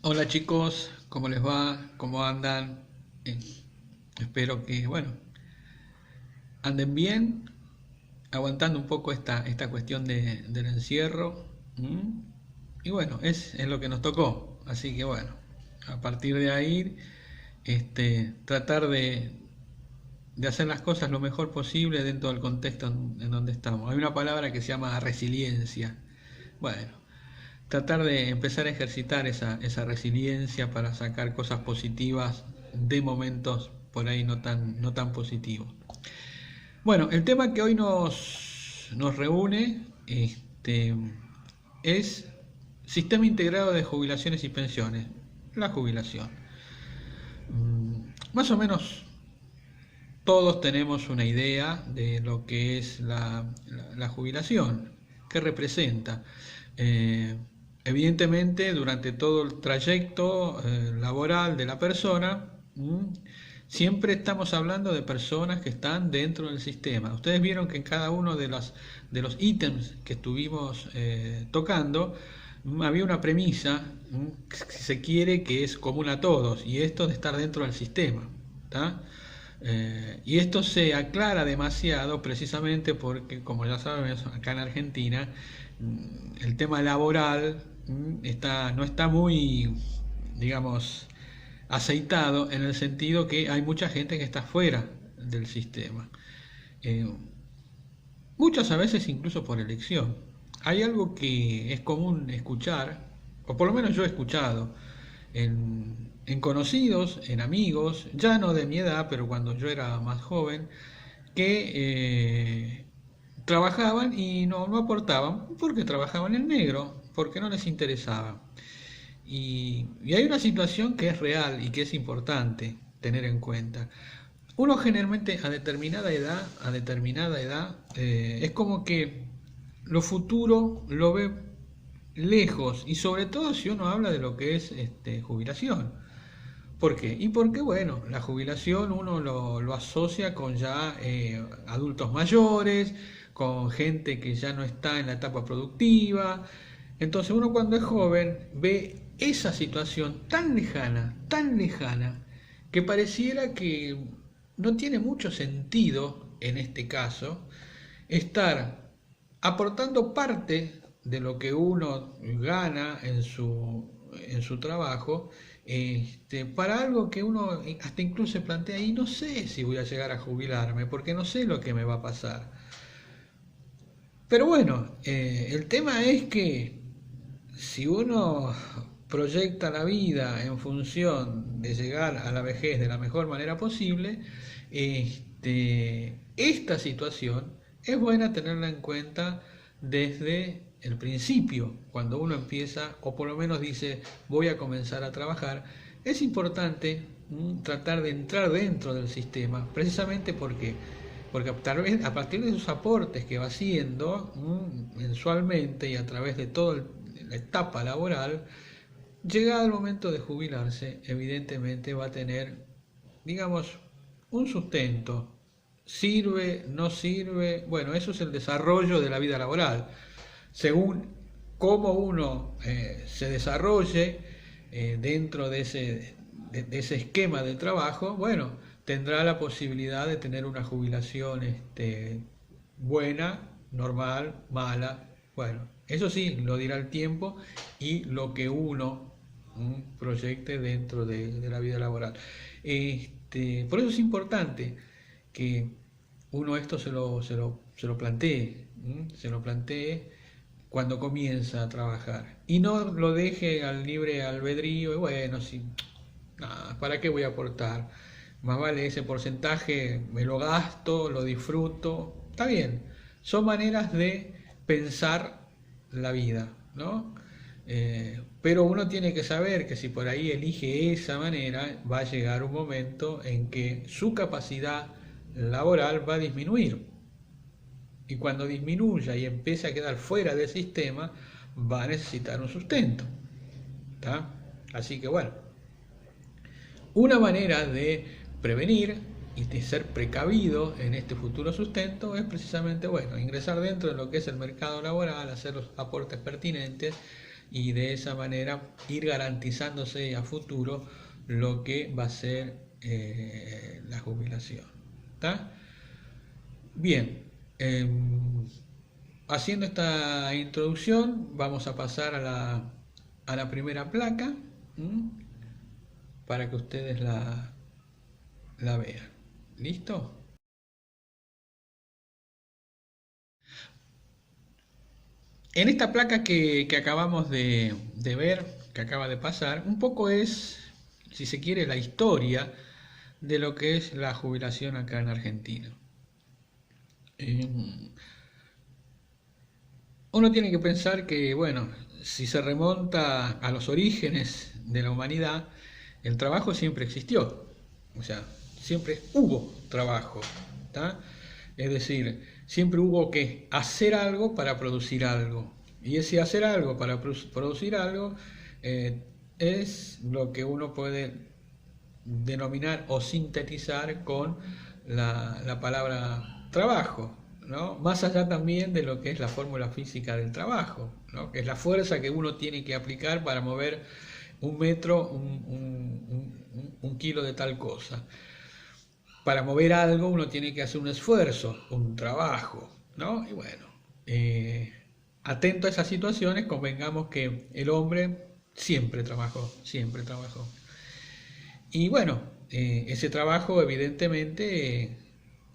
Hola chicos, ¿cómo les va? ¿Cómo andan? Eh, Espero que, bueno, anden bien, aguantando un poco esta cuestión del encierro. ¿M? Y bueno, es lo que nos tocó. Así que bueno, a partir de ahí, tratar de hacer las cosas lo mejor posible dentro del contexto en donde estamos. Hay una palabra que se llama resiliencia. Bueno, tratar de empezar a ejercitar esa resiliencia para sacar cosas positivas de momentos por ahí no tan positivos. Bueno, el tema que hoy nos reúne es Sistema Integrado de Jubilaciones y Pensiones, la jubilación. Más o menos todos tenemos una idea de lo que es la jubilación, qué representa. Eh, Evidentemente, durante todo el trayecto laboral de la persona, siempre estamos hablando de personas que están dentro del sistema. Ustedes vieron que en cada uno de los ítems que estuvimos tocando, había una premisa, que se quiere, que es común a todos, y esto de estar dentro del sistema. ¿Tá? Y esto se aclara demasiado precisamente porque, como ya sabemos, acá en Argentina el tema laboral no está muy, digamos, aceitado, en el sentido que hay mucha gente que está fuera del sistema. Eh, Muchas a veces incluso por elección. Hay algo que es común escuchar, o por lo menos yo he escuchado, en conocidos, en amigos, ya no de mi edad, pero cuando yo era más joven, que trabajaban y no aportaban porque trabajaban en negro, porque no les interesaba. Y hay una situación que es real y que es importante tener en cuenta. Uno generalmente a determinada edad, es como que lo futuro lo ve lejos, y sobre todo si uno habla de lo que es jubilación. ¿Por qué? Y porque, bueno, la jubilación uno lo asocia con ya adultos mayores, con gente que ya no está en la etapa productiva. Entonces uno, cuando es joven, ve esa situación tan lejana, que pareciera que no tiene mucho sentido, en este caso, estar aportando parte de lo que uno gana en su trabajo, para algo que uno hasta incluso se plantea, y no sé si voy a llegar a jubilarme, porque no sé lo que me va a pasar. Pero bueno, el tema es que si uno proyecta la vida en función de llegar a la vejez de la mejor manera posible, esta situación es buena tenerla en cuenta desde el principio, cuando uno empieza, o por lo menos dice, voy a comenzar a trabajar. Es importante tratar de entrar dentro del sistema, precisamente porque tal vez a partir de esos aportes que va haciendo mensualmente y a través de toda la etapa laboral, llegado el momento de jubilarse, evidentemente va a tener, digamos, un sustento. ¿Sirve? ¿No sirve? Bueno, eso es el desarrollo de la vida laboral. Según cómo uno se desarrolle dentro de ese esquema de trabajo, bueno, tendrá la posibilidad de tener una jubilación buena, normal, mala. Bueno, eso sí, lo dirá el tiempo y lo que uno proyecte dentro de la vida laboral. Por eso es importante que uno esto se lo plantee, cuando comienza a trabajar, y no lo deje al libre albedrío. Y bueno, si, nada, ¿para qué voy a aportar? Más vale ese porcentaje, me lo gasto, lo disfruto. Está bien, son maneras de pensar la vida, ¿no? Pero uno tiene que saber que si por ahí elige esa manera, va a llegar un momento en que su capacidad laboral va a disminuir. Y cuando disminuya y empiece a quedar fuera del sistema, va a necesitar un sustento. ¿Tá? Así que bueno, una manera de prevenir y de ser precavido en este futuro sustento es precisamente, bueno, ingresar dentro de lo que es el mercado laboral, hacer los aportes pertinentes, y de esa manera ir garantizándose a futuro lo que va a ser la jubilación. ¿Está? Bien, haciendo esta introducción vamos a pasar a la primera placa, ¿m? Para que ustedes la vean. ¿Listo? En esta placa que acabamos de ver, que acaba de pasar, un poco es, si se quiere, la historia de lo que es la jubilación acá en Argentina. Eh, Uno tiene que pensar que, bueno, si se remonta a los orígenes de la humanidad, el trabajo siempre existió, o sea, siempre hubo trabajo, ¿tá? Es decir, siempre hubo que hacer algo para producir algo. Y ese hacer algo para producir algo es lo que uno puede denominar o sintetizar con la palabra trabajo, ¿no? Más allá también de lo que es la fórmula física del trabajo, ¿no? Que es la fuerza que uno tiene que aplicar para mover un metro, un kilo de tal cosa. Para mover algo uno tiene que hacer un esfuerzo, un trabajo, ¿no? Y bueno, atento a esas situaciones, convengamos que el hombre siempre trabajó, siempre trabajó. Y bueno, ese trabajo evidentemente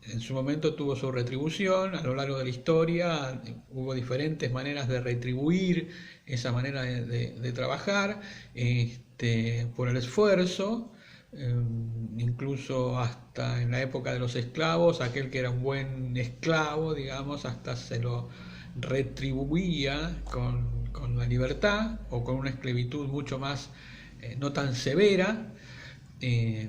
en su momento tuvo su retribución, a lo largo de la historia hubo diferentes maneras de retribuir esa manera de trabajar, por el esfuerzo, incluso hasta en la época de los esclavos, aquel que era un buen esclavo, digamos, hasta se lo retribuía con la libertad o con una esclavitud mucho más, no tan severa. Eh,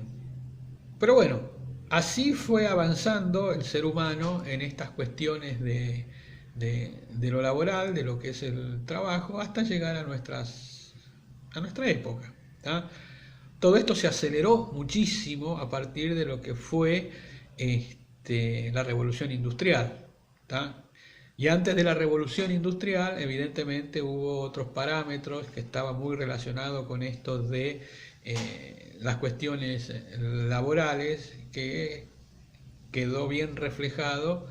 pero bueno, así fue avanzando el ser humano en estas cuestiones de lo laboral, de lo que es el trabajo, hasta llegar a nuestra época. ¿Tá? Todo esto se aceleró muchísimo a partir de lo que fue la revolución industrial. ¿Tá? Y antes de la revolución industrial, evidentemente hubo otros parámetros que estaban muy relacionados con esto de las cuestiones laborales, que quedó bien reflejado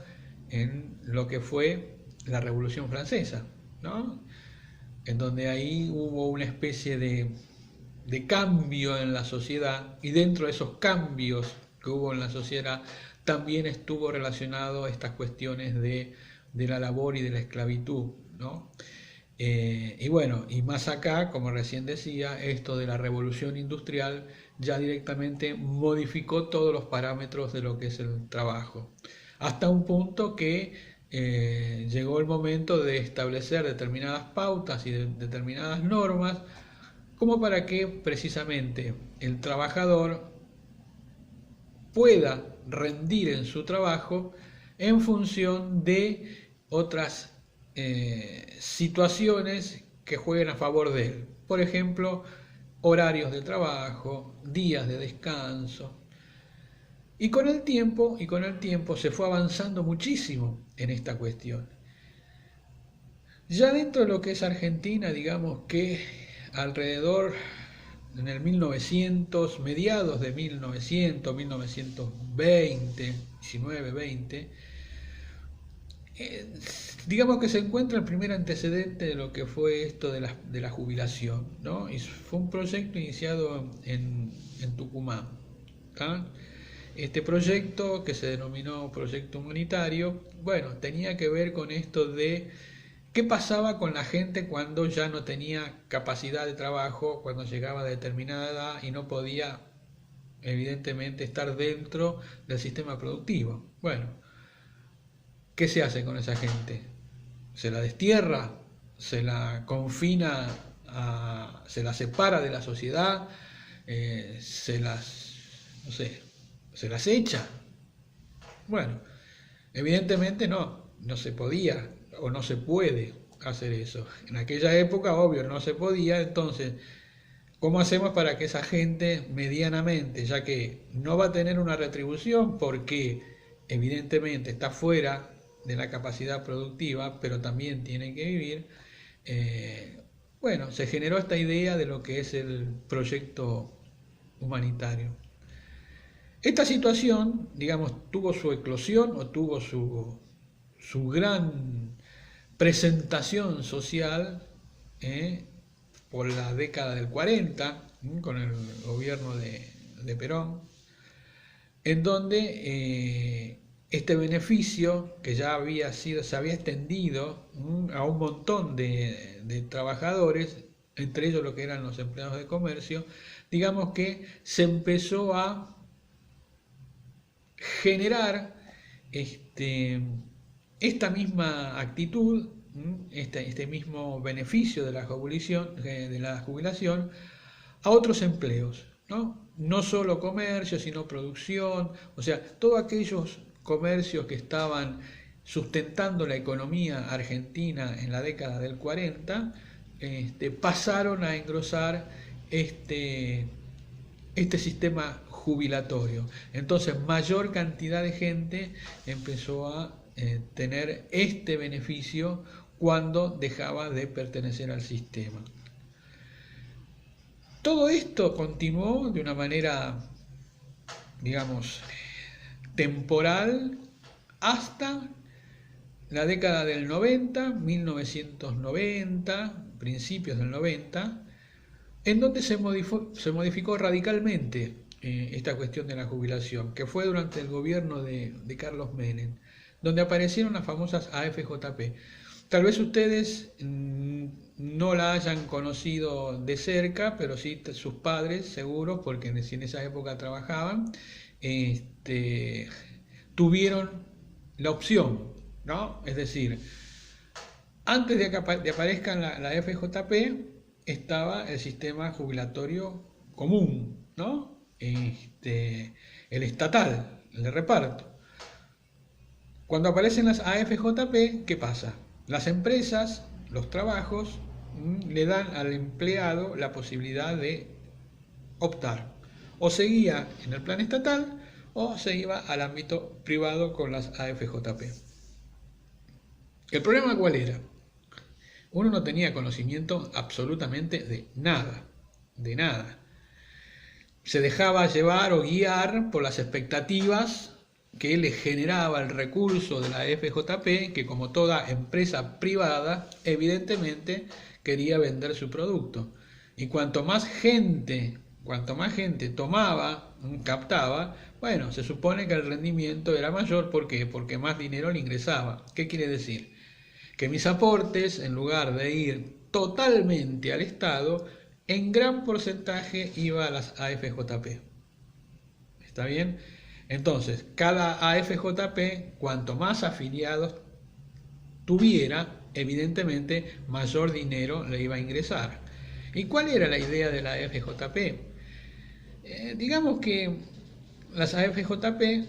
en lo que fue la Revolución Francesa, ¿no? En donde ahí hubo una especie de cambio en la sociedad, y dentro de esos cambios que hubo en la sociedad también estuvo relacionado estas cuestiones de la labor y de la esclavitud, ¿no? Y bueno, y más acá, como recién decía, esto de la revolución industrial ya directamente modificó todos los parámetros de lo que es el trabajo, hasta un punto que llegó el momento de establecer determinadas pautas y determinadas normas, como para que precisamente el trabajador pueda rendir en su trabajo en función de otras situaciones que jueguen a favor de él. Por ejemplo, horarios de trabajo, días de descanso. Y con el tiempo se fue avanzando muchísimo en esta cuestión. Ya dentro de lo que es Argentina, digamos que alrededor en el 1900, mediados de 1900, 1920, 19, 20, digamos que se encuentra el primer antecedente de lo que fue esto de la jubilación, ¿no? Y fue un proyecto iniciado en Tucumán. ¿Tá? Este proyecto, que se denominó Proyecto Humanitario, bueno, tenía que ver con esto de qué pasaba con la gente cuando ya no tenía capacidad de trabajo, cuando llegaba a determinada edad y no podía, evidentemente, estar dentro del sistema productivo. Bueno, ¿qué se hace con esa gente? ¿Se la destierra? ¿Se la confina? ¿Se la separa de la sociedad? ¿Se las, no sé, se las echa? Bueno, evidentemente no se podía o no se puede hacer eso. En aquella época, obvio, no se podía. Entonces, ¿cómo hacemos para que esa gente medianamente, ya que no va a tener una retribución porque evidentemente está fuera de la capacidad productiva, pero también tiene que vivir, bueno, se generó esta idea de lo que es el proyecto humanitario. Esta situación, digamos, tuvo su eclosión o tuvo su gran presentación social por la década del 40, con el gobierno de Perón, en donde este beneficio que ya se había extendido a un montón de trabajadores, entre ellos lo que eran los empleados de comercio, digamos que se empezó a generar esta misma actitud, este mismo beneficio de la jubilación a otros empleos, ¿no? No solo comercio, sino producción, o sea, todos aquellos comercios que estaban sustentando la economía argentina en la década del 40, pasaron a engrosar este sistema jubilatorio. Entonces, mayor cantidad de gente empezó a tener este beneficio cuando dejaba de pertenecer al sistema. Todo esto continuó de una manera, digamos, temporal hasta la década del 90, 1990, principios del 90, en donde se modificó radicalmente esta cuestión de la jubilación, que fue durante el gobierno de Carlos Menem, donde aparecieron las famosas AFJP. Tal vez ustedes no la hayan conocido de cerca, pero sí sus padres, seguro, porque en esa época trabajaban, tuvieron la opción, ¿no? Es decir, antes de que aparezca la FJP, estaba el sistema jubilatorio común, ¿no? El estatal, el de reparto. Cuando aparecen las AFJP, ¿qué pasa? Las empresas, los trabajos, le dan al empleado la posibilidad de optar. O seguía en el plan estatal o se iba al ámbito privado con las AFJP. ¿El problema cuál era? Uno no tenía conocimiento absolutamente de nada, de nada. Se dejaba llevar o guiar por las expectativas que le generaba el recurso de la FJP, que como toda empresa privada, evidentemente quería vender su producto. Y cuanto más gente tomaba, captaba, bueno, se supone que el rendimiento era mayor. ¿Por qué? Porque más dinero le ingresaba. ¿Qué quiere decir? Que mis aportes, en lugar de ir totalmente al Estado, en gran porcentaje iba a las AFJP. ¿Está bien? Entonces, cada AFJP, cuanto más afiliados tuviera, evidentemente mayor dinero le iba a ingresar. ¿Y cuál era la idea de la AFJP? Digamos que las AFJP,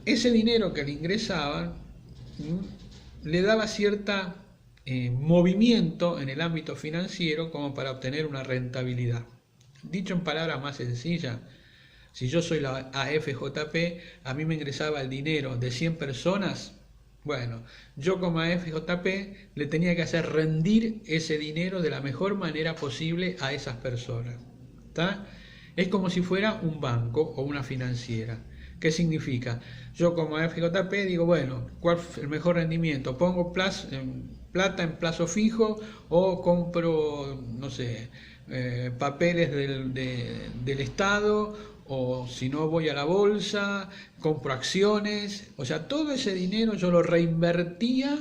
ese dinero que le ingresaban, le daba cierta movimiento en el ámbito financiero como para obtener una rentabilidad. Dicho en palabras más sencillas, si yo soy la AFJP, a mí me ingresaba el dinero de 100 personas, bueno, yo como AFJP le tenía que hacer rendir ese dinero de la mejor manera posible a esas personas. ¿Está? Es como si fuera un banco o una financiera. ¿Qué significa? Yo como AFJP digo, bueno, ¿cuál es el mejor rendimiento? ¿Pongo plata en plazo fijo o compro, no sé, papeles del Estado? O si no, voy a la bolsa, compro acciones? O sea, todo ese dinero yo lo reinvertía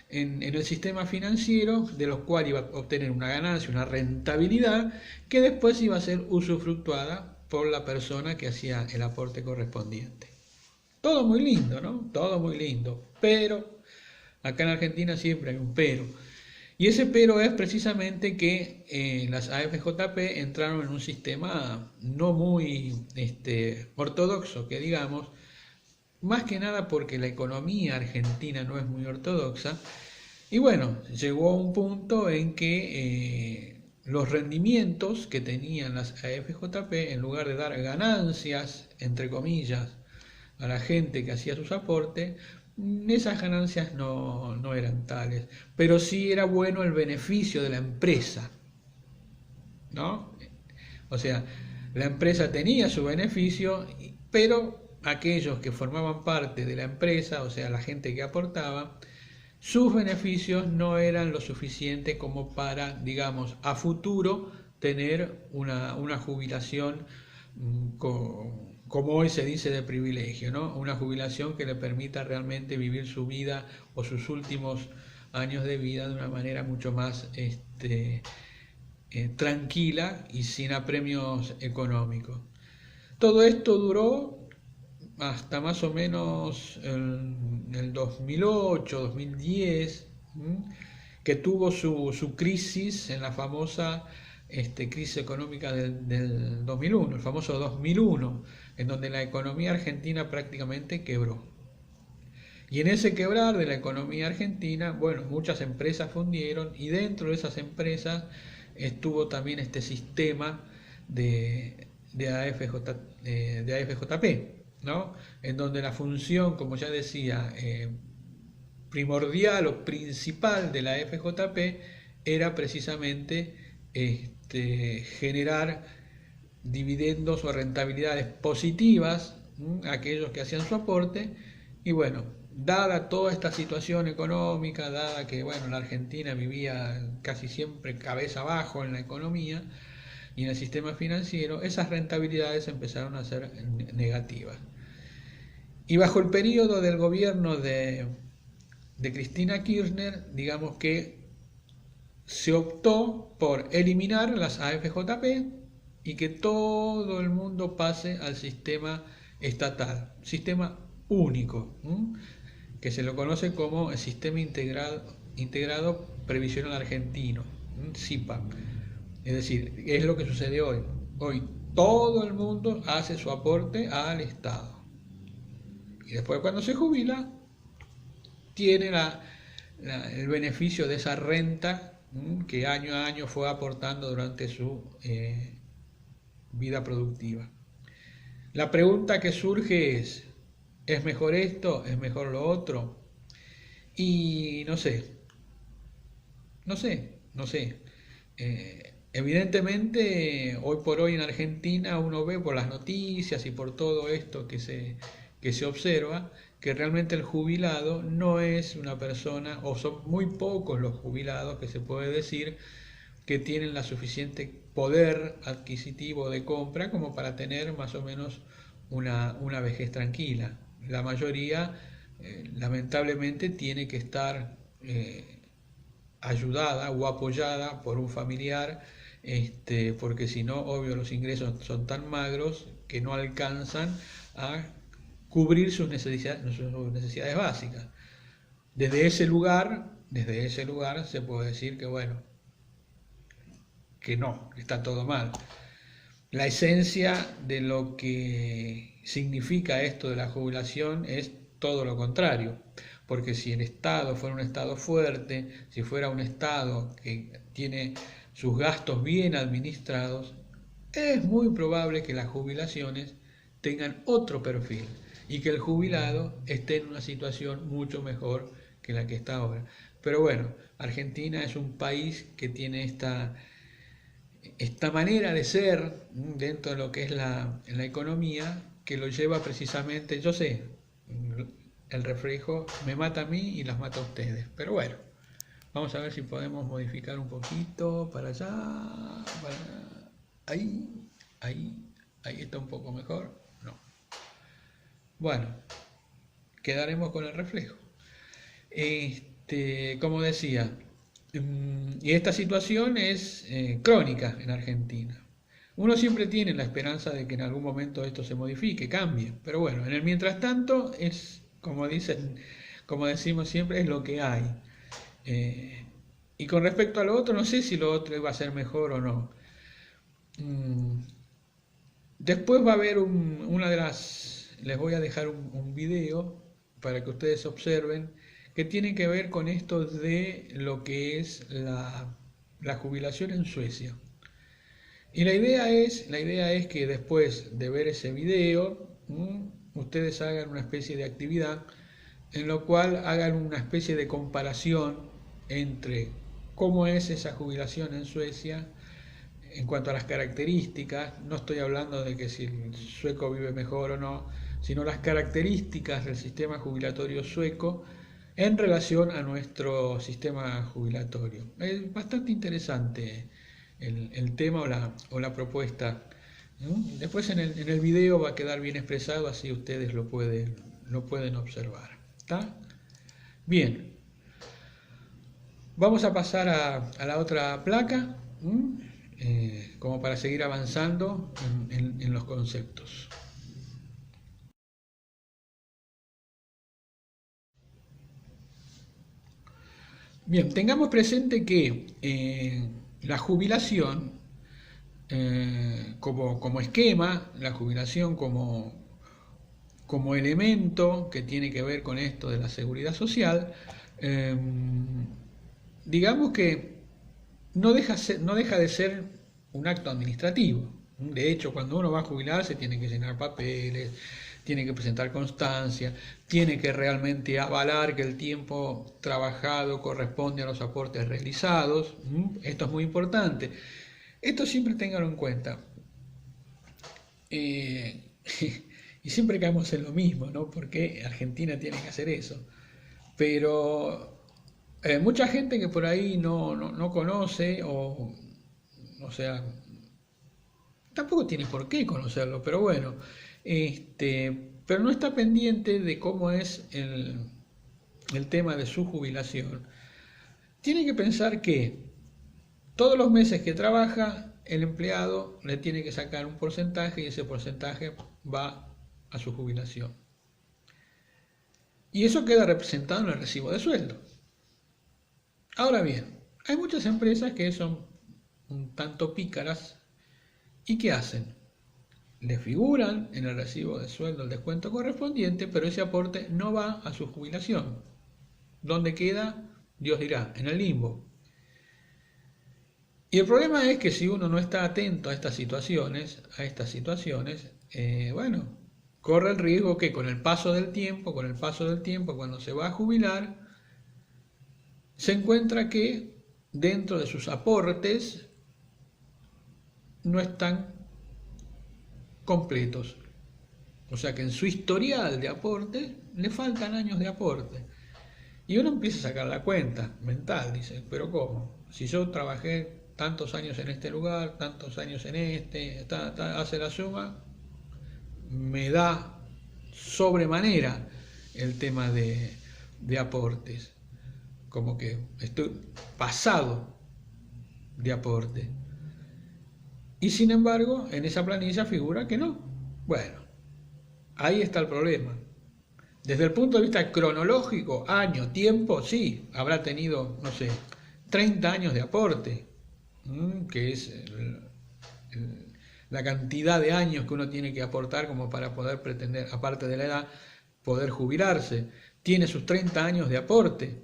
en el sistema financiero, de los cuales iba a obtener una ganancia, una rentabilidad, que después iba a ser usufructuada por la persona que hacía el aporte correspondiente. Todo muy lindo, ¿no? Todo muy lindo. Pero, acá en Argentina siempre hay un pero. Y ese pero es precisamente que las AFJP entraron en un sistema no muy ortodoxo, que digamos, más que nada porque la economía argentina no es muy ortodoxa. Y bueno, llegó a un punto en que los rendimientos que tenían las AFJP, en lugar de dar ganancias, entre comillas, a la gente que hacía sus aportes, esas ganancias no eran tales, pero sí era bueno el beneficio de la empresa, ¿no? O sea, la empresa tenía su beneficio, pero aquellos que formaban parte de la empresa, o sea, la gente que aportaba, sus beneficios no eran lo suficiente como para, digamos, a futuro tener una jubilación como hoy se dice de privilegio, ¿no? Una jubilación que le permita realmente vivir su vida o sus últimos años de vida de una manera mucho más tranquila y sin apremios económicos. Todo esto duró hasta más o menos el 2008, 2010, que tuvo su crisis en la famosa crisis económica del 2001, el famoso 2001, en donde la economía argentina prácticamente quebró. Y en ese quebrar de la economía argentina, bueno, muchas empresas fundieron y dentro de esas empresas estuvo también este sistema de AFJ, de AFJP, ¿no? En donde la función, como ya decía, primordial o principal de la AFJP era precisamente generar dividendos o rentabilidades positivas a aquellos que hacían su aporte. Y bueno, dada toda esta situación económica, dada que bueno, la Argentina vivía casi siempre cabeza abajo en la economía y en el sistema financiero, esas rentabilidades empezaron a ser negativas. Y bajo el periodo del gobierno de Cristina Kirchner, digamos que se optó por eliminar las AFJP y que todo el mundo pase al sistema estatal, sistema único, que se lo conoce como el Sistema Integrado Previsional Argentino, SIPA. Es decir, es lo que sucede hoy. Hoy todo el mundo hace su aporte al Estado. Y después cuando se jubila, tiene el beneficio de esa renta que año a año fue aportando durante su vida productiva. La pregunta que surge ¿es mejor esto? ¿Es mejor lo otro? Y no sé. Evidentemente, hoy por hoy en Argentina uno ve por las noticias y por todo esto que se observa, que realmente el jubilado no es una persona, o son muy pocos los jubilados que se puede decir que tienen la suficiente poder adquisitivo de compra como para tener más o menos una vejez tranquila. La mayoría, lamentablemente, tiene que estar ayudada o apoyada por un familiar, porque si no, obvio, los ingresos son tan magros que no alcanzan a cubrir sus necesidades básicas. Desde ese lugar se puede decir que bueno, que no, está todo mal. La esencia de lo que significa esto de la jubilación es todo lo contrario, porque si el Estado fuera un Estado fuerte, si fuera un Estado que tiene sus gastos bien administrados, es muy probable que las jubilaciones tengan otro perfil y que el jubilado esté en una situación mucho mejor que la que está ahora. Pero bueno, Argentina es un país que tiene esta manera de ser dentro de lo que es la economía, que lo lleva precisamente, yo sé, el reflejo me mata a mí y las mata a ustedes, pero bueno, vamos a ver si podemos modificar un poquito para allá, ahí, ahí está un poco mejor, no. Bueno, quedaremos con el reflejo. Como decía, y esta situación es crónica en Argentina. Uno siempre tiene la esperanza de que en algún momento esto se modifique, cambie, pero bueno, en el mientras tanto es, como decimos siempre, es lo que hay. Y con respecto a lo otro, no sé si lo otro iba a ser mejor o no. Después va a haber les voy a dejar un video para que ustedes observen que tiene que ver con esto de lo que es la jubilación en Suecia. Y la idea es que después de ver ese video, ustedes hagan una especie de actividad en lo cual hagan una especie de comparación entre cómo es esa jubilación en Suecia en cuanto a las características. No estoy hablando de que si el sueco vive mejor o no, sino las características del sistema jubilatorio sueco en relación a nuestro sistema jubilatorio. Es bastante interesante el tema o la propuesta, ¿no? Después en el video va a quedar bien expresado, así ustedes lo pueden observar. ¿Está? Bien, vamos a pasar a la otra placa, como para seguir avanzando en los conceptos. Bien, tengamos presente que la jubilación como esquema, la jubilación como elemento que tiene que ver con esto de la seguridad social, digamos que no deja de ser un acto administrativo. De hecho, cuando uno va a jubilarse tiene que llenar papeles, tiene que presentar constancia, tiene que realmente avalar que el tiempo trabajado corresponde a los aportes realizados. Esto es muy importante. Esto siempre ténganlo en cuenta. Y siempre caemos en lo mismo, ¿no? Porque Argentina tiene que hacer eso. Pero mucha gente que por ahí no conoce, o sea, tampoco tiene por qué conocerlo, pero bueno, pero no está pendiente de cómo es el tema de su jubilación. Tiene que pensar que todos los meses que trabaja, el empleado le tiene que sacar un porcentaje y ese porcentaje va a su jubilación. Y eso queda representado en el recibo de sueldo. Ahora bien, hay muchas empresas que son un tanto pícaras y ¿qué hacen? Le figuran en el recibo de sueldo el descuento correspondiente, pero ese aporte no va a su jubilación. ¿Dónde queda? Dios dirá, en el limbo. Y el problema es que si uno no está atento a estas situaciones, bueno, corre el riesgo que con el paso del tiempo, cuando se va a jubilar, se encuentra que dentro de sus aportes no están completos. O sea que en su historial de aporte le faltan años de aporte. Y uno empieza a sacar la cuenta mental, dice, pero ¿cómo? Si yo trabajé tantos años en este lugar, tantos años en este, hace la suma, me da sobremanera el tema de aportes, como que estoy pasado de aporte. Y sin embargo, en esa planilla figura que no. Bueno, ahí está el problema. Desde el punto de vista cronológico, año, tiempo, sí, habrá tenido, no sé, 30 años de aporte, que es la cantidad de años que uno tiene que aportar como para poder pretender, aparte de la edad, poder jubilarse. Tiene sus 30 años de aporte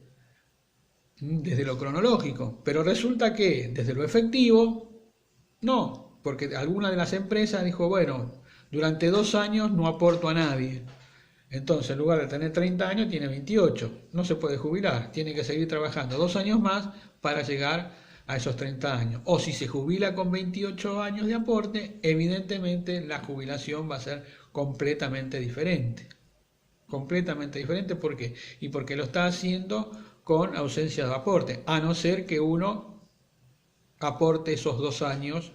desde lo cronológico, pero resulta que desde lo efectivo, no, porque alguna de las empresas dijo, bueno, durante 2 años no aporto a nadie. Entonces, en lugar de tener 30 años, tiene 28. No se puede jubilar, tiene que seguir trabajando 2 años más para llegar a esos 30 años. O si se jubila con 28 años de aporte, evidentemente la jubilación va a ser completamente diferente. Completamente diferente, ¿por qué? Y porque lo está haciendo con ausencia de aporte, a no ser que uno aporte esos 2 años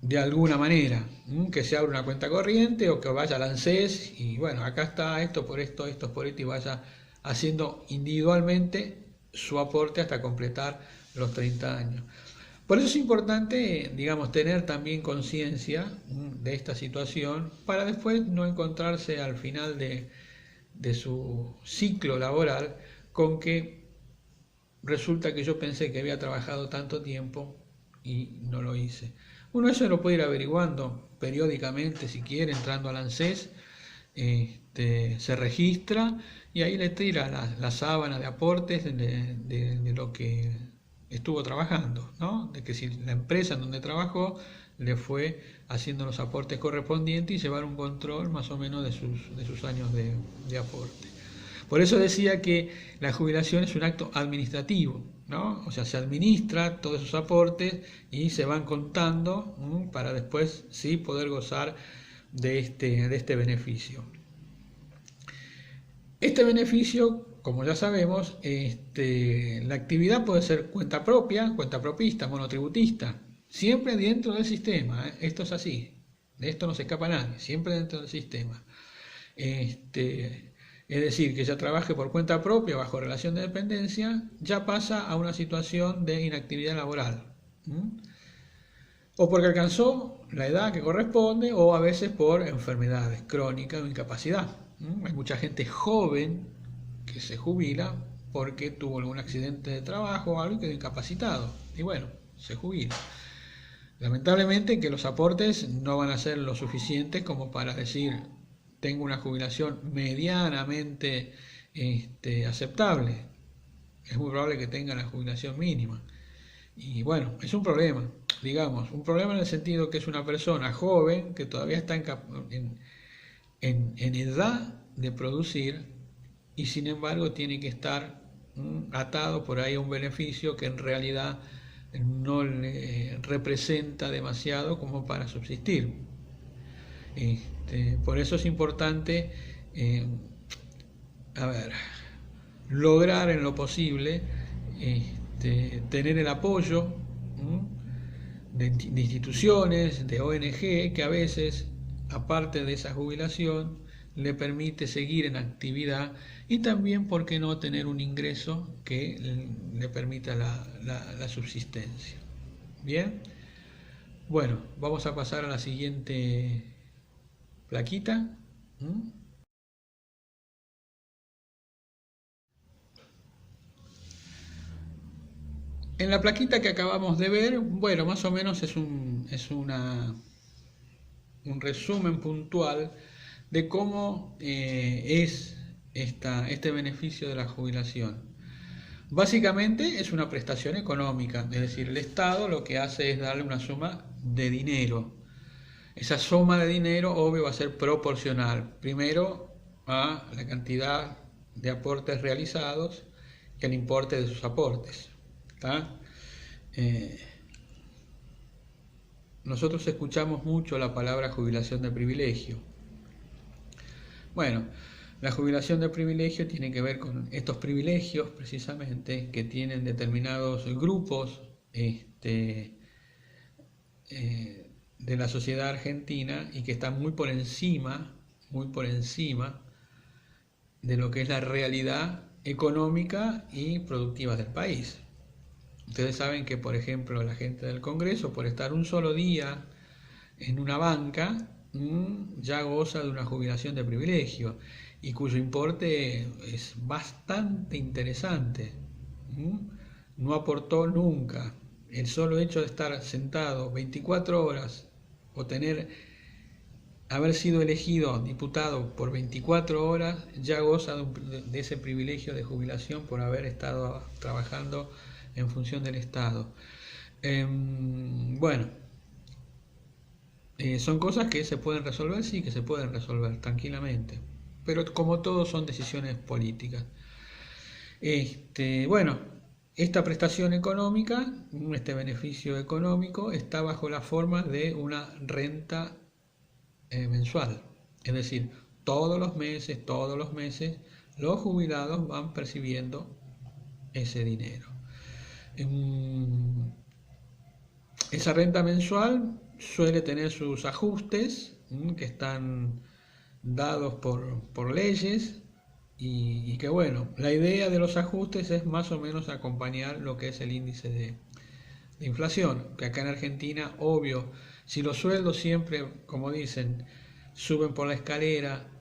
de alguna manera, que se abra una cuenta corriente o que vaya al ANSES y bueno, acá está esto por esto por esto y vaya haciendo individualmente su aporte hasta completar los 30 años. Por eso es importante, digamos, tener también conciencia de esta situación para después no encontrarse al final de su ciclo laboral con que resulta que yo pensé que había trabajado tanto tiempo y no lo hice. Uno eso lo puede ir averiguando periódicamente si quiere, entrando al ANSES, se registra y ahí le tira la sábana de aportes de lo que estuvo trabajando, ¿no? De que si la empresa en donde trabajó le fue haciendo los aportes correspondientes y llevar un control más o menos de sus años de aporte. Por eso decía que la jubilación es un acto administrativo, ¿no? O sea, se administra todos esos aportes y se van contando para después sí poder gozar de este beneficio. Este beneficio, como ya sabemos, la actividad puede ser cuenta propia, cuenta propista, monotributista, siempre dentro del sistema, ¿eh? Esto es así, de esto no se escapa nadie, siempre dentro del sistema. Es decir, que ya trabaje por cuenta propia bajo relación de dependencia, ya pasa a una situación de inactividad laboral. O porque alcanzó la edad que corresponde, o a veces por enfermedades crónicas o incapacidad. Hay mucha gente joven que se jubila porque tuvo algún accidente de trabajo o algo y quedó incapacitado. Y bueno, se jubila. Lamentablemente que los aportes no van a ser lo suficientes como para decir tengo una jubilación medianamente aceptable. Es muy probable que tenga la jubilación mínima. Y bueno, es un problema, digamos, un problema en el sentido que es una persona joven que todavía está en edad de producir y sin embargo tiene que estar atado por ahí a un beneficio que en realidad no le representa demasiado como para subsistir. Por eso es importante lograr en lo posible tener el apoyo de instituciones, de ONG, que a veces, aparte de esa jubilación, le permite seguir en actividad y también, ¿por qué no?, tener un ingreso que le permita la subsistencia. Bien, bueno, vamos a pasar a la siguiente plaquita. En la plaquita que acabamos de ver, bueno, más o menos es un resumen puntual de cómo es este beneficio de la jubilación. Básicamente es una prestación económica, es decir, el Estado lo que hace es darle una suma de dinero. Esa suma de dinero, obvio, va a ser proporcional, primero a la cantidad de aportes realizados y al importe de sus aportes. Nosotros escuchamos mucho la palabra jubilación de privilegio. Bueno, la jubilación de privilegio tiene que ver con estos privilegios precisamente que tienen determinados grupos de la sociedad argentina y que están muy por encima de lo que es la realidad económica y productiva del país. Ustedes saben que, por ejemplo, la gente del Congreso, por estar un solo día en una banca, ya goza de una jubilación de privilegio y cuyo importe es bastante interesante. No aportó nunca. El solo hecho de estar sentado 24 horas o haber sido elegido diputado por 24 horas, ya goza de ese privilegio de jubilación por haber estado trabajando en función del Estado. Bueno, son cosas que se pueden resolver, sí, que se pueden resolver tranquilamente, pero como todo son decisiones políticas. Bueno, esta prestación económica, este beneficio económico, está bajo la forma de una renta mensual, es decir, todos los meses, los jubilados van percibiendo ese dinero. Esa renta mensual suele tener sus ajustes que están dados por leyes y que bueno, la idea de los ajustes es más o menos acompañar lo que es el índice de inflación, que acá en Argentina, obvio, si los sueldos siempre, como dicen, suben por la escalera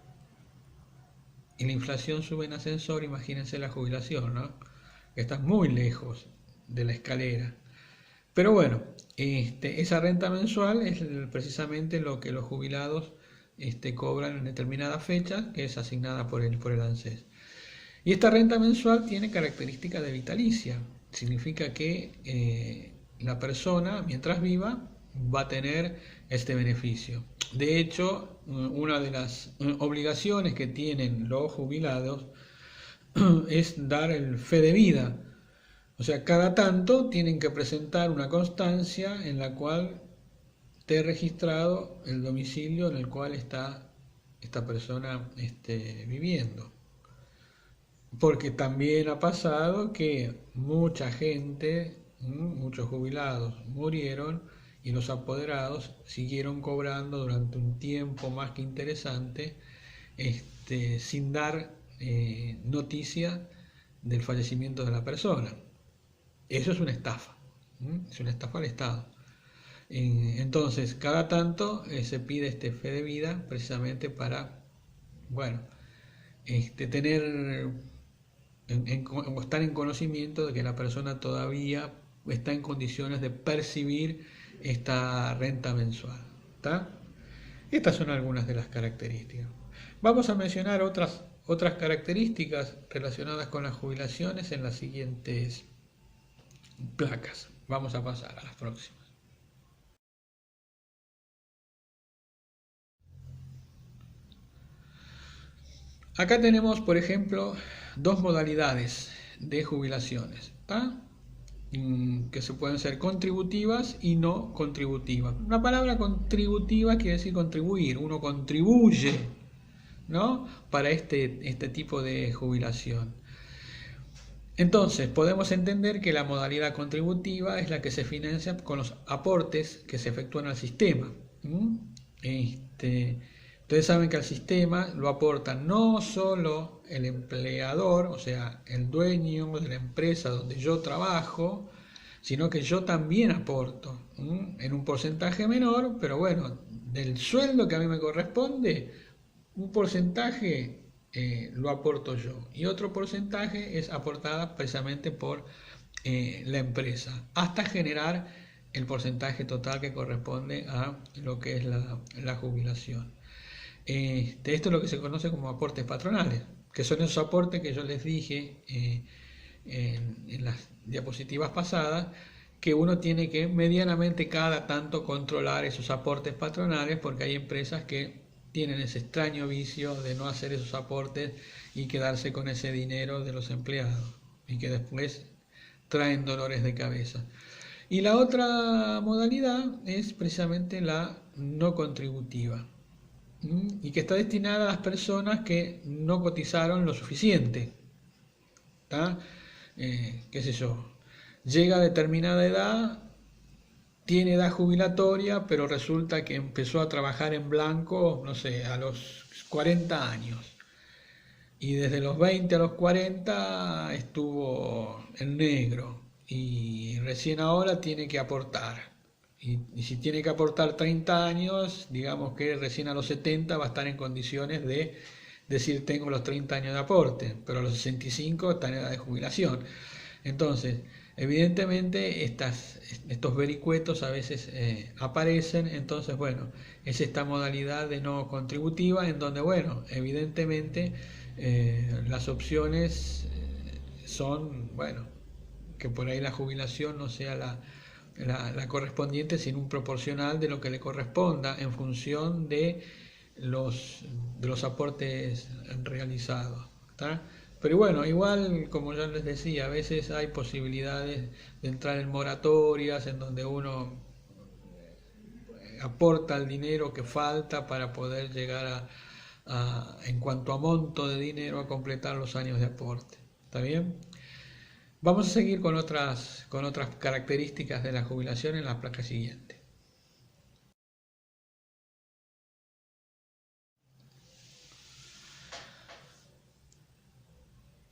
y la inflación sube en ascensor, imagínense la jubilación, ¿no? Que está muy lejos de la escalera. Pero bueno, esa renta mensual es precisamente lo que los jubilados cobran en determinadas fechas, que es asignada por el ANSES. Y esta renta mensual tiene características de vitalicia, significa que la persona, mientras viva, va a tener este beneficio. De hecho, una de las obligaciones que tienen los jubilados es dar el fe de vida. O sea, cada tanto tienen que presentar una constancia en la cual esté registrado el domicilio en el cual está esta persona viviendo. Porque también ha pasado que mucha gente, muchos jubilados murieron y los apoderados siguieron cobrando durante un tiempo más que interesante, sin dar noticia del fallecimiento de la persona. Eso es una estafa, es una estafa al Estado. Entonces, cada tanto se pide este fe de vida precisamente para, bueno, tener o estar en conocimiento de que la persona todavía está en condiciones de percibir esta renta mensual. ¿Está? Estas son algunas de las características. Vamos a mencionar otras características relacionadas con las jubilaciones en las siguientes placas. Vamos a pasar a las próximas. Acá tenemos, por ejemplo, dos modalidades de jubilaciones, ¿tá? Que se pueden ser contributivas y no contributivas. La palabra contributiva quiere decir contribuir, uno contribuye, ¿no? Para este tipo de jubilación. Entonces, podemos entender que la modalidad contributiva es la que se financia con los aportes que se efectúan al sistema. Ustedes saben que al sistema lo aporta no solo el empleador, o sea, el dueño de la empresa donde yo trabajo, sino que yo también aporto, en un porcentaje menor, pero bueno, del sueldo que a mí me corresponde, un porcentaje lo aporto yo y otro porcentaje es aportada precisamente por la empresa, hasta generar el porcentaje total que corresponde a lo que es la jubilación. Esto es lo que se conoce como aportes patronales, que son esos aportes que yo les dije en las diapositivas pasadas, que uno tiene que medianamente cada tanto controlar esos aportes patronales, porque hay empresas que tienen ese extraño vicio de no hacer esos aportes y quedarse con ese dinero de los empleados, y que después traen dolores de cabeza. Y la otra modalidad es precisamente la no contributiva, y que está destinada a las personas que no cotizaron lo suficiente. ¿Qué sé yo? Llega a determinada edad, tiene edad jubilatoria, pero resulta que empezó a trabajar en blanco, no sé, a los 40 años. Y desde los 20 a los 40 estuvo en negro. Y recién ahora tiene que aportar. Y si tiene que aportar 30 años, digamos que recién a los 70 va a estar en condiciones de decir tengo los 30 años de aporte, pero a los 65 está en edad de jubilación. Entonces, evidentemente estos vericuetos a veces aparecen, entonces bueno, es esta modalidad de no contributiva en donde bueno, evidentemente las opciones son, bueno, que por ahí la jubilación no sea la correspondiente, sino un proporcional de lo que le corresponda en función de los aportes realizados. ¿Tá? Pero bueno, igual, como ya les decía, a veces hay posibilidades de entrar en moratorias en donde uno aporta el dinero que falta para poder llegar en cuanto a monto de dinero, a completar los años de aporte. ¿Está bien? Vamos a seguir con otras características de la jubilación en la placa siguiente.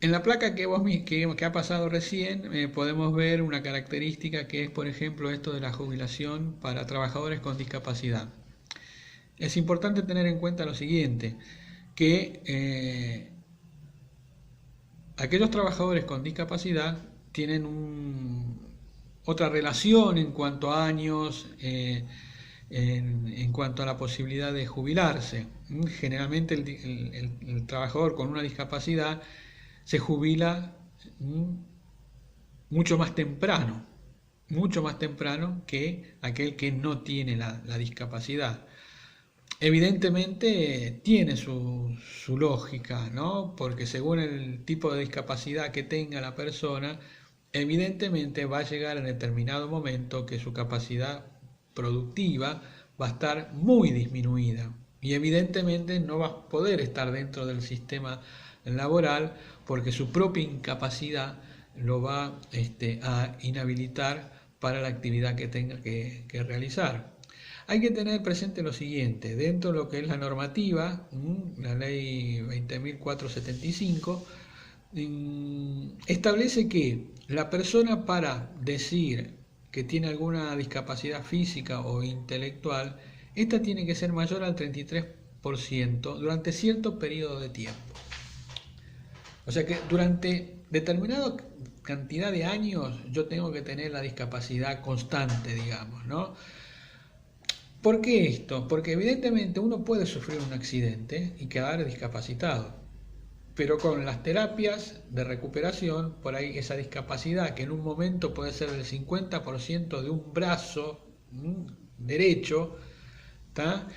En la placa que ha pasado recién podemos ver una característica que es, por ejemplo, esto de la jubilación para trabajadores con discapacidad. Es importante tener en cuenta lo siguiente, que aquellos trabajadores con discapacidad tienen otra relación en cuanto a años, en cuanto a la posibilidad de jubilarse. Generalmente el trabajador con una discapacidad se jubila mucho más temprano que aquel que no tiene la discapacidad. Evidentemente tiene su lógica, ¿no? Porque según el tipo de discapacidad que tenga la persona, evidentemente va a llegar en determinado momento que su capacidad productiva va a estar muy disminuida y evidentemente no va a poder estar dentro del sistema laboral porque su propia incapacidad lo va a inhabilitar para la actividad que tenga que realizar. Hay que tener presente lo siguiente, dentro de lo que es la normativa, la ley 20.475, establece que la persona para decir que tiene alguna discapacidad física o intelectual, esta tiene que ser mayor al 33% durante cierto periodo de tiempo. O sea que durante determinada cantidad de años yo tengo que tener la discapacidad constante, digamos, ¿no? ¿Por qué esto? Porque evidentemente uno puede sufrir un accidente y quedar discapacitado, pero con las terapias de recuperación, por ahí esa discapacidad que en un momento puede ser del 50% de un brazo derecho, ¿tá?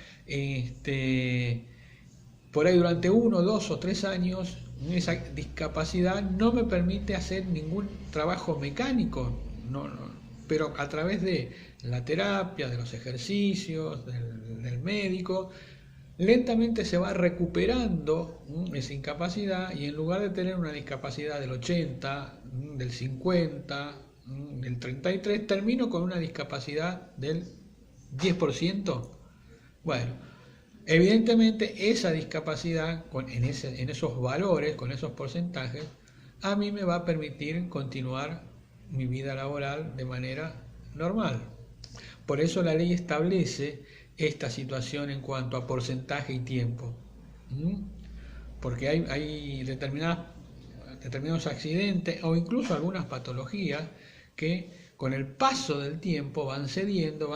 Por ahí durante 1, 2 o 3 años esa discapacidad no me permite hacer ningún trabajo mecánico, pero a través de la terapia, de los ejercicios, del médico, lentamente se va recuperando esa incapacidad y en lugar de tener una discapacidad del 80, del 50, del 33, termino con una discapacidad del 10%. Bueno, evidentemente esa discapacidad en esos valores, con esos porcentajes, a mí me va a permitir continuar mi vida laboral de manera normal. Por eso la ley establece esta situación en cuanto a porcentaje y tiempo. Porque hay determinados accidentes o incluso algunas patologías que con el paso del tiempo van cediendo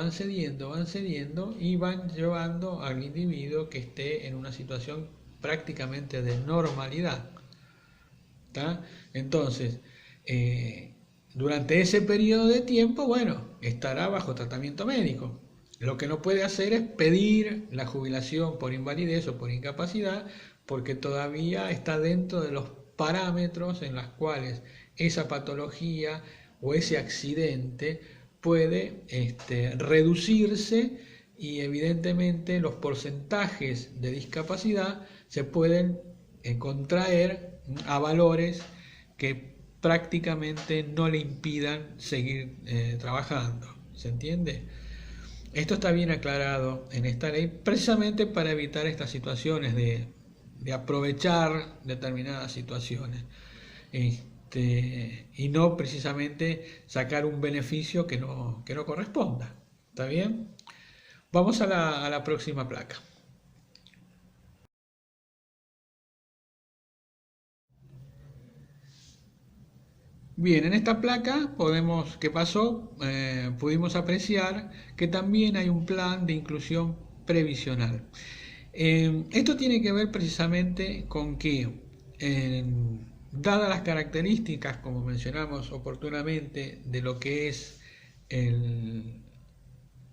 y van llevando al individuo que esté en una situación prácticamente de normalidad. ¿Tá? Entonces, durante ese periodo de tiempo, bueno, estará bajo tratamiento médico. Lo que no puede hacer es pedir la jubilación por invalidez o por incapacidad, porque todavía está dentro de los parámetros en los cuales esa patología o ese accidente puede reducirse y evidentemente los porcentajes de discapacidad se pueden contraer a valores que prácticamente no le impidan seguir trabajando. ¿Se entiende? Esto está bien aclarado en esta ley precisamente para evitar estas situaciones de aprovechar determinadas situaciones y no precisamente sacar un beneficio que no corresponda. ¿Está bien? Vamos a la próxima placa. Bien, en esta placa ¿qué pasó? Pudimos apreciar que también hay un plan de inclusión previsional. Esto tiene que ver precisamente con que, dadas las características, como mencionamos oportunamente, de lo que es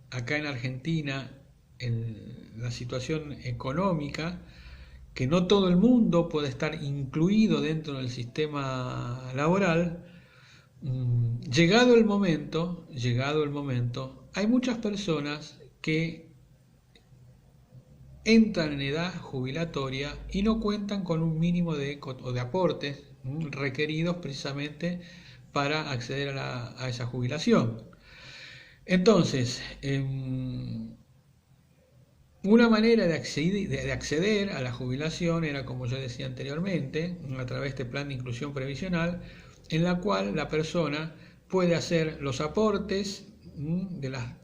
acá en Argentina la situación económica, que no todo el mundo puede estar incluido dentro del sistema laboral, llegado el momento, hay muchas personas que entran en edad jubilatoria y no cuentan con un mínimo de aportes requeridos precisamente para acceder a esa jubilación. Entonces, una manera de acceder a la jubilación era, como yo decía anteriormente, a través de este plan de inclusión previsional, en la cual la persona puede hacer los aportes de las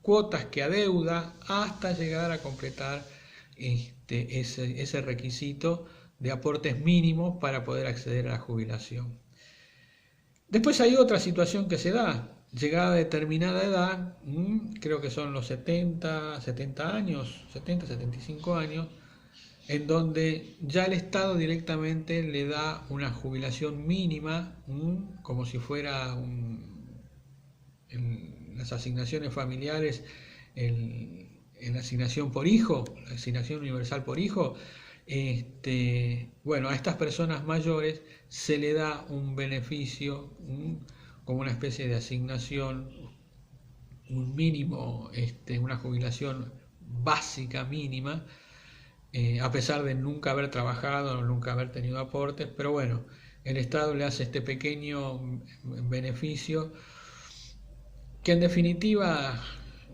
cuotas que adeuda hasta llegar a completar ese requisito de aportes mínimos para poder acceder a la jubilación. Después hay otra situación que se da. Llegada a determinada edad, creo que son los 70 años, 70, 75 años, en donde ya el Estado directamente le da una jubilación mínima, como si fuera en las asignaciones familiares, en la asignación por hijo, la asignación universal por hijo. Bueno, a estas personas mayores se le da un beneficio, como una especie de asignación, un mínimo, una jubilación básica mínima, a pesar de nunca haber trabajado o nunca haber tenido aportes, pero bueno, el Estado le hace este pequeño beneficio que en definitiva,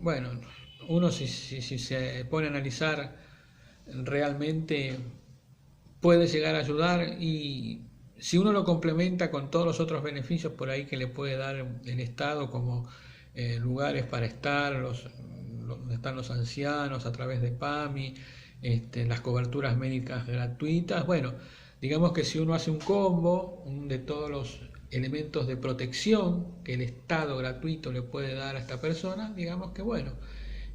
bueno, uno si se pone a analizar realmente puede llegar a ayudar, y si uno lo complementa con todos los otros beneficios por ahí que le puede dar el Estado, como lugares para estar, donde están los ancianos a través de PAMI, las coberturas médicas gratuitas, bueno, digamos que si uno hace un combo de todos los elementos de protección que el Estado gratuito le puede dar a esta persona, digamos que bueno,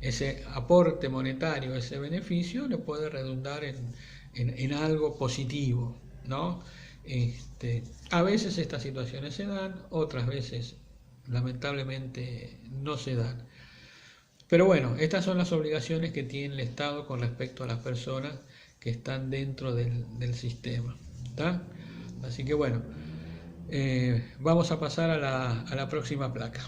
ese aporte monetario, ese beneficio, le puede redundar en algo positivo, ¿no? A veces estas situaciones se dan, otras veces lamentablemente no se dan. Pero bueno, estas son las obligaciones que tiene el Estado con respecto a las personas que están dentro del sistema. ¿Está? Así que bueno, vamos a pasar a la próxima placa.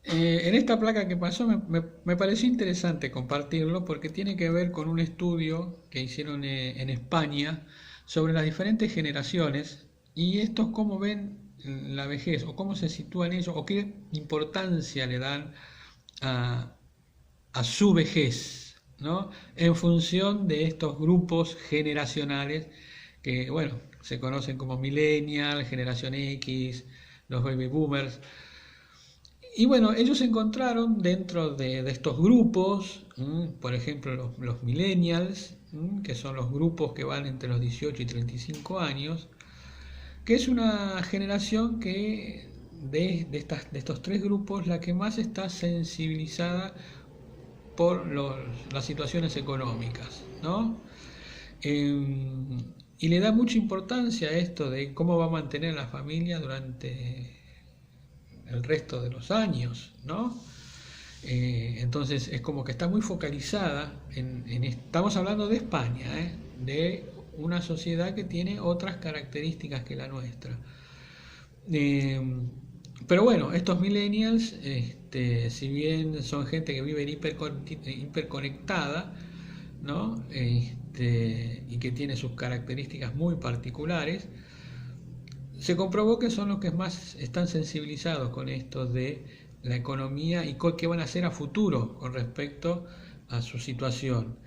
En esta placa que pasó me pareció interesante compartirlo porque tiene que ver con un estudio que hicieron en España sobre las diferentes generaciones y estos cómo ven la vejez o cómo se sitúan ellos o qué importancia le dan a, a su vejez, ¿no? En función de estos grupos generacionales que, bueno, se conocen como millennial, generación X, los baby boomers. Y bueno, ellos encontraron dentro de estos grupos, por ejemplo, los millennials, que son los grupos que van entre los 18 y 35 años, que es una generación que de estos tres grupos, la que más está sensibilizada por las situaciones económicas, ¿no? Y le da mucha importancia a esto de cómo va a mantener la familia durante el resto de los años, ¿no? Entonces es como que está muy focalizada estamos hablando de España, de una sociedad que tiene otras características que la nuestra. Pero bueno, estos millennials, si bien son gente que vive hiperconectada, ¿no? Y que tiene sus características muy particulares, se comprobó que son los que más están sensibilizados con esto de la economía y qué van a hacer a futuro con respecto a su situación.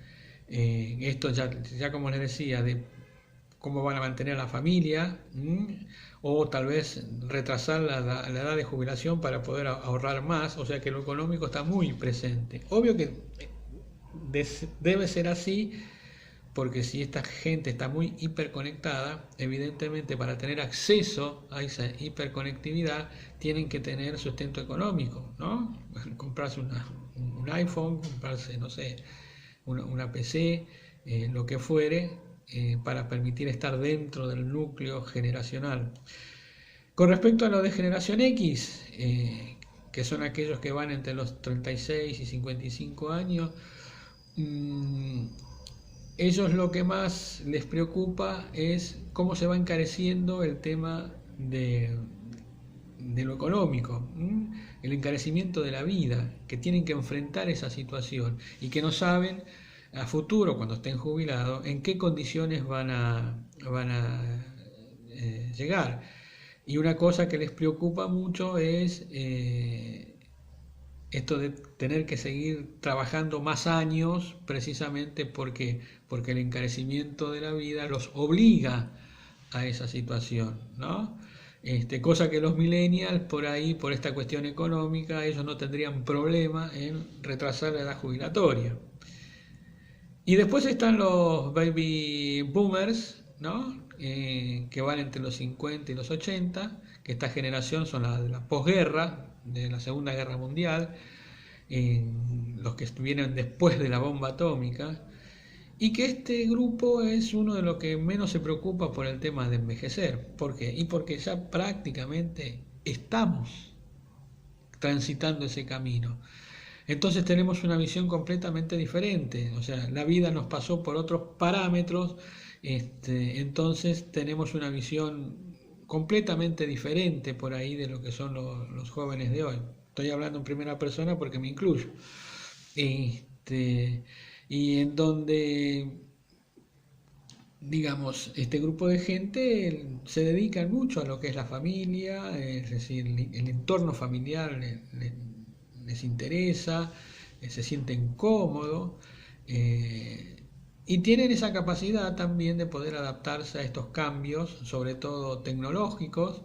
Esto ya como les decía, de cómo van a mantener a la familia, o tal vez retrasar la edad de jubilación para poder ahorrar más, o sea que lo económico está muy presente. Obvio que debe ser así, porque si esta gente está muy hiperconectada, evidentemente para tener acceso a esa hiperconectividad tienen que tener sustento económico, ¿no? Comprarse un iPhone, comprarse, no sé, una PC, lo que fuere, para permitir estar dentro del núcleo generacional. Con respecto a lo de generación X, que son aquellos que van entre los 36 y 55 años, ellos lo que más les preocupa es cómo se va encareciendo el tema de lo económico, el encarecimiento de la vida, que tienen que enfrentar esa situación y que no saben a futuro, cuando estén jubilados, en qué condiciones van a llegar. Y una cosa que les preocupa mucho es esto de tener que seguir trabajando más años, precisamente porque el encarecimiento de la vida los obliga a esa situación, ¿no? Cosa que los millennials, por ahí, por esta cuestión económica, ellos no tendrían problema en retrasar la edad jubilatoria. Y después están los baby boomers, ¿no? Que van entre los 50 y los 80, que esta generación son la de la posguerra, de la Segunda Guerra Mundial, los que vienen después de la bomba atómica, y que este grupo es uno de los que menos se preocupa por el tema de envejecer. ¿Por qué? Y porque ya prácticamente estamos transitando ese camino. Entonces tenemos una visión completamente diferente, o sea, la vida nos pasó por otros parámetros, entonces tenemos una visión completamente diferente por ahí de lo que son los jóvenes de hoy. Estoy hablando en primera persona porque me incluyo. Y en donde, digamos, este grupo de gente se dedica mucho a lo que es la familia, es decir, el entorno familiar les interesa, se sienten cómodos, y tienen esa capacidad también de poder adaptarse a estos cambios, sobre todo tecnológicos,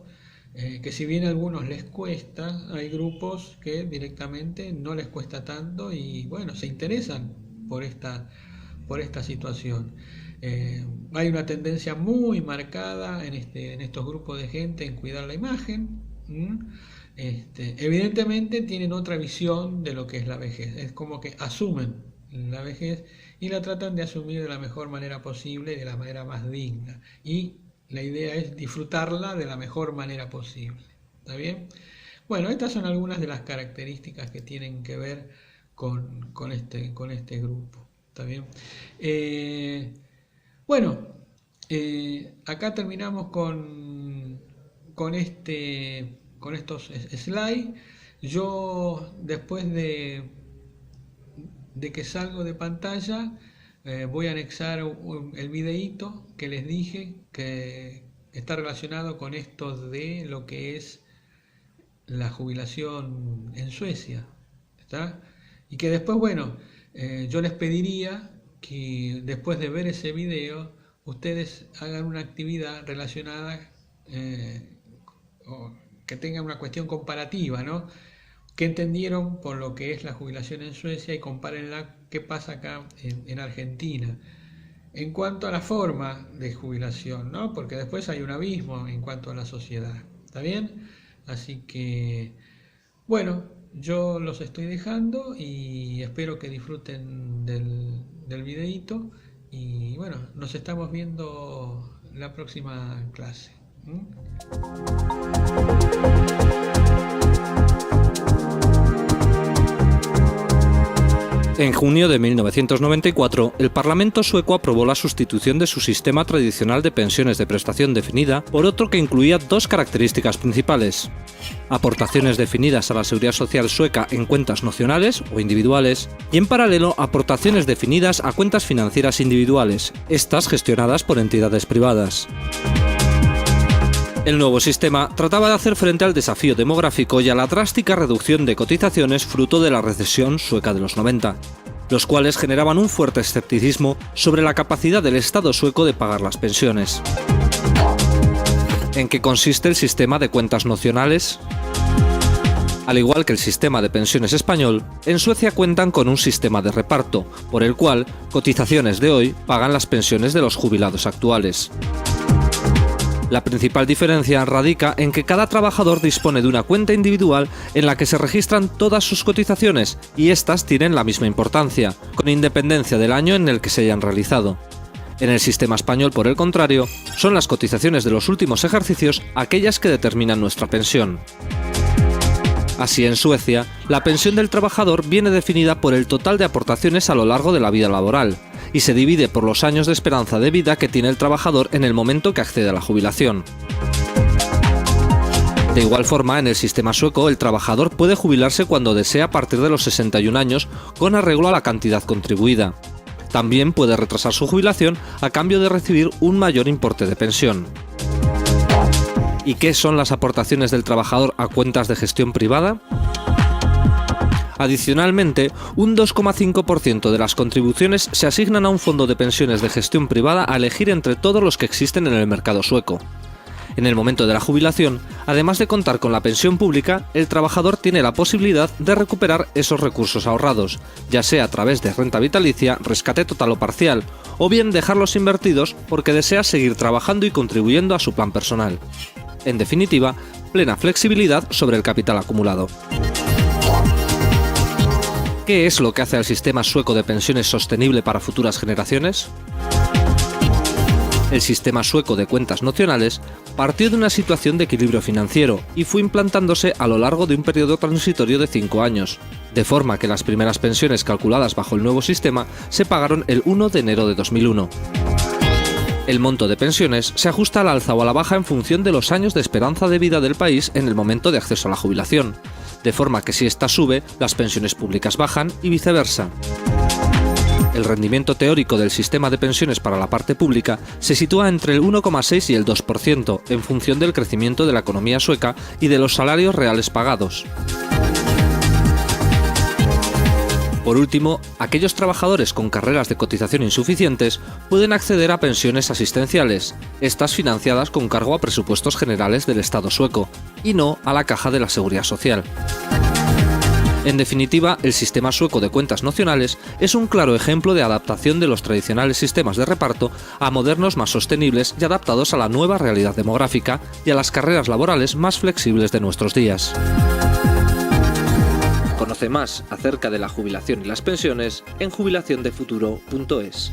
que si bien a algunos les cuesta, hay grupos que directamente no les cuesta tanto y bueno, se interesan por esta situación. Hay una tendencia muy marcada en estos grupos de gente en cuidar la imagen. Evidentemente tienen otra visión de lo que es la vejez, es como que asumen la vejez y la tratan de asumir de la mejor manera posible y de la manera más digna, y la idea es disfrutarla de la mejor manera posible. ¿Está bien? Bueno, estas son algunas de las características que tienen que ver con este grupo. ¿Está bien? Bueno, acá terminamos con estos slides. Yo después de que salgo de pantalla voy a anexar el videíto que les dije que está relacionado con esto de lo que es la jubilación en Suecia, ¿está? Y que después, bueno, yo les pediría que después de ver ese video ustedes hagan una actividad relacionada, o que tengan una cuestión comparativa, ¿no? ¿Qué entendieron por lo que es la jubilación en Suecia? Y compárenla qué pasa acá en Argentina en cuanto a la forma de jubilación, ¿no? Porque después hay un abismo en cuanto a la sociedad. ¿Está bien? Así que, bueno, yo los estoy dejando y espero que disfruten del videíto. Y bueno, nos estamos viendo la próxima clase. En junio de 1994, el Parlamento sueco aprobó la sustitución de su sistema tradicional de pensiones de prestación definida por otro que incluía dos características principales: aportaciones definidas a la seguridad social sueca en cuentas nacionales o individuales, y en paralelo aportaciones definidas a cuentas financieras individuales, estas gestionadas por entidades privadas. El nuevo sistema trataba de hacer frente al desafío demográfico y a la drástica reducción de cotizaciones fruto de la recesión sueca de los 90, los cuales generaban un fuerte escepticismo sobre la capacidad del Estado sueco de pagar las pensiones. ¿En qué consiste el sistema de cuentas nacionales? Al igual que el sistema de pensiones español, en Suecia cuentan con un sistema de reparto, por el cual cotizaciones de hoy pagan las pensiones de los jubilados actuales. La principal diferencia radica en que cada trabajador dispone de una cuenta individual en la que se registran todas sus cotizaciones y éstas tienen la misma importancia, con independencia del año en el que se hayan realizado. En el sistema español, por el contrario, son las cotizaciones de los últimos ejercicios aquellas que determinan nuestra pensión. Así, en Suecia, la pensión del trabajador viene definida por el total de aportaciones a lo largo de la vida laboral, y se divide por los años de esperanza de vida que tiene el trabajador en el momento que accede a la jubilación. De igual forma, en el sistema sueco, el trabajador puede jubilarse cuando desea a partir de los 61 años, con arreglo a la cantidad contribuida. También puede retrasar su jubilación a cambio de recibir un mayor importe de pensión. ¿Y qué son las aportaciones del trabajador a cuentas de gestión privada? Adicionalmente, un 2,5% de las contribuciones se asignan a un fondo de pensiones de gestión privada a elegir entre todos los que existen en el mercado sueco. En el momento de la jubilación, además de contar con la pensión pública, el trabajador tiene la posibilidad de recuperar esos recursos ahorrados, ya sea a través de renta vitalicia, rescate total o parcial, o bien dejarlos invertidos porque desea seguir trabajando y contribuyendo a su plan personal. En definitiva, plena flexibilidad sobre el capital acumulado. ¿Qué es lo que hace al sistema sueco de pensiones sostenible para futuras generaciones? El sistema sueco de cuentas nacionales partió de una situación de equilibrio financiero y fue implantándose a lo largo de un periodo transitorio de 5 años, de forma que las primeras pensiones calculadas bajo el nuevo sistema se pagaron el 1 de enero de 2001. El monto de pensiones se ajusta al alza o a la baja en función de los años de esperanza de vida del país en el momento de acceso a la jubilación, de forma que si ésta sube, las pensiones públicas bajan y viceversa. El rendimiento teórico del sistema de pensiones para la parte pública se sitúa entre el 1,6 y el 2%, en función del crecimiento de la economía sueca y de los salarios reales pagados. Por último, aquellos trabajadores con carreras de cotización insuficientes pueden acceder a pensiones asistenciales, estas financiadas con cargo a presupuestos generales del Estado sueco, y no a la Caja de la Seguridad Social. En definitiva, el sistema sueco de cuentas nacionales es un claro ejemplo de adaptación de los tradicionales sistemas de reparto a modernos más sostenibles y adaptados a la nueva realidad demográfica y a las carreras laborales más flexibles de nuestros días. Conoce más acerca de la jubilación y las pensiones en jubilaciondefuturo.es.